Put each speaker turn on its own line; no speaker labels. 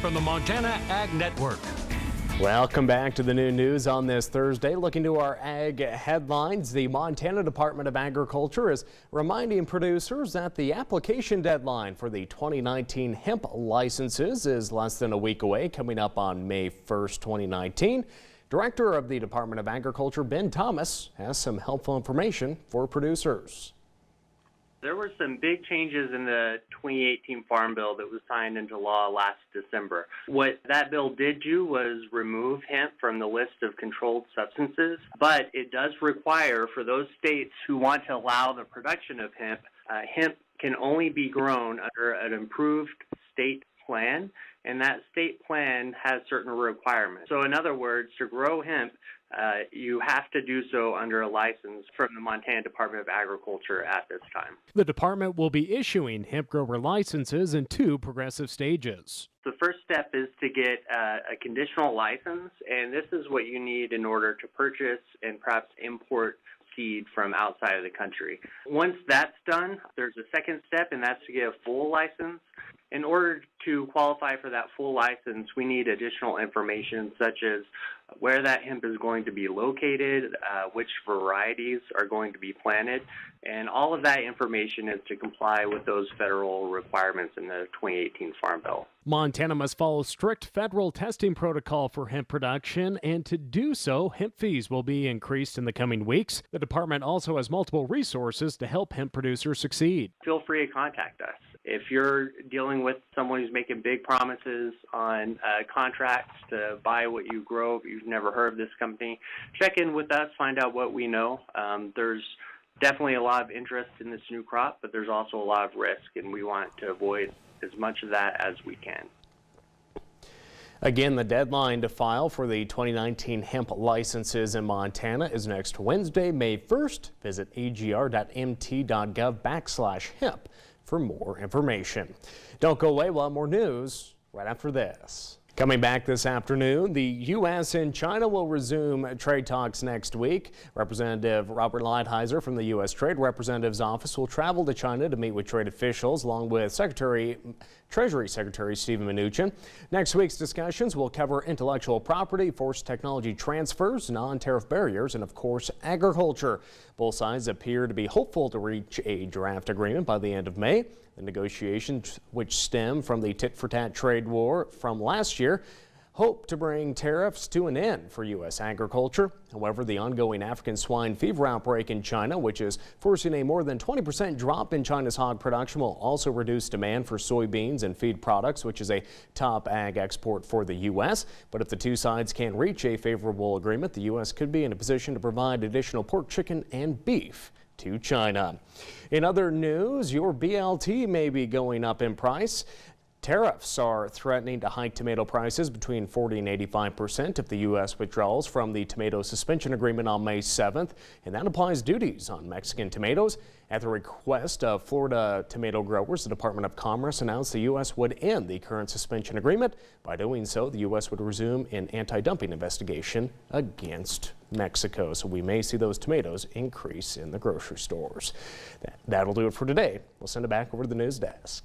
From the Montana Ag Network.
Welcome back to the new news on this Thursday. Looking to our ag headlines, the Montana Department of Agriculture is reminding producers that the application deadline for the 2019 hemp licenses is less than a week away, coming up on May 1st, 2019. Director of the Department of Agriculture, Ben Thomas, has some helpful information for producers.
There were some big changes in the 2018 Farm Bill that was signed into law last December. What that bill did do was remove hemp from the list of controlled substances, but it does require for those states who want to allow the production of hemp, hemp can only be grown under an approved state plan, and that state plan has certain requirements. So in other words, to grow hemp, you have to do so under a license from the Montana Department of Agriculture at this time.
The department will be issuing hemp grower licenses in 2 progressive stages.
The first step is to get a conditional license, and this is what you need in order to purchase and perhaps import seed from outside of the country. Once that's done, there's a second step, and that's to get a full license. In order to qualify for that full license, we need additional information such as where that hemp is going to be located, which varieties are going to be planted, and all of that information is to comply with those federal requirements in the 2018 Farm Bill.
Montana must follow strict federal testing protocol for hemp production, and to do so, hemp fees will be increased in the coming weeks. The department also has multiple resources to help hemp producers succeed.
Feel free to contact us. If you're dealing with someone who's making big promises on contracts to buy what you grow, but you've never heard of this company, check in with us, find out what we know. There's definitely a lot of interest in this new crop, but there's also a lot of risk, and we want to avoid as much of that as we can.
Again, the deadline to file for the 2019 hemp licenses in Montana is next Wednesday, May 1st. Visit agr.mt.gov/hemp for more information. Don't go away, we'll have more news right after this. Coming back this afternoon, the U.S. and China will resume trade talks next week. Representative Robert Lighthizer from the U.S. Trade Representative's office will travel to China to meet with trade officials, along with Treasury Secretary Steven Mnuchin. Next week's discussions will cover intellectual property, forced technology transfers, non-tariff barriers, and of course, agriculture. Both sides appear to be hopeful to reach a draft agreement by the end of May. The negotiations, which stem from the tit-for-tat trade war from last year, hope to bring tariffs to an end for U.S. agriculture. However, the ongoing African swine fever outbreak in China, which is forcing a more than 20% drop in China's hog production, will also reduce demand for soybeans and feed products, which is a top ag export for the U.S. But if the two sides can't reach a favorable agreement, the U.S. could be in a position to provide additional pork, chicken, and beef to China. In other news, your BLT may be going up in price. Tariffs are threatening to hike tomato prices between 40 and 85% if the U.S. withdraws from the tomato suspension agreement on May 7th, and that applies duties on Mexican tomatoes. At the request of Florida tomato growers, the Department of Commerce announced the U.S. would end the current suspension agreement. By doing so, the U.S. would resume an anti-dumping investigation against Mexico. So we may see those tomatoes increase in the grocery stores. That'll do it for today. We'll send it back over to the news desk.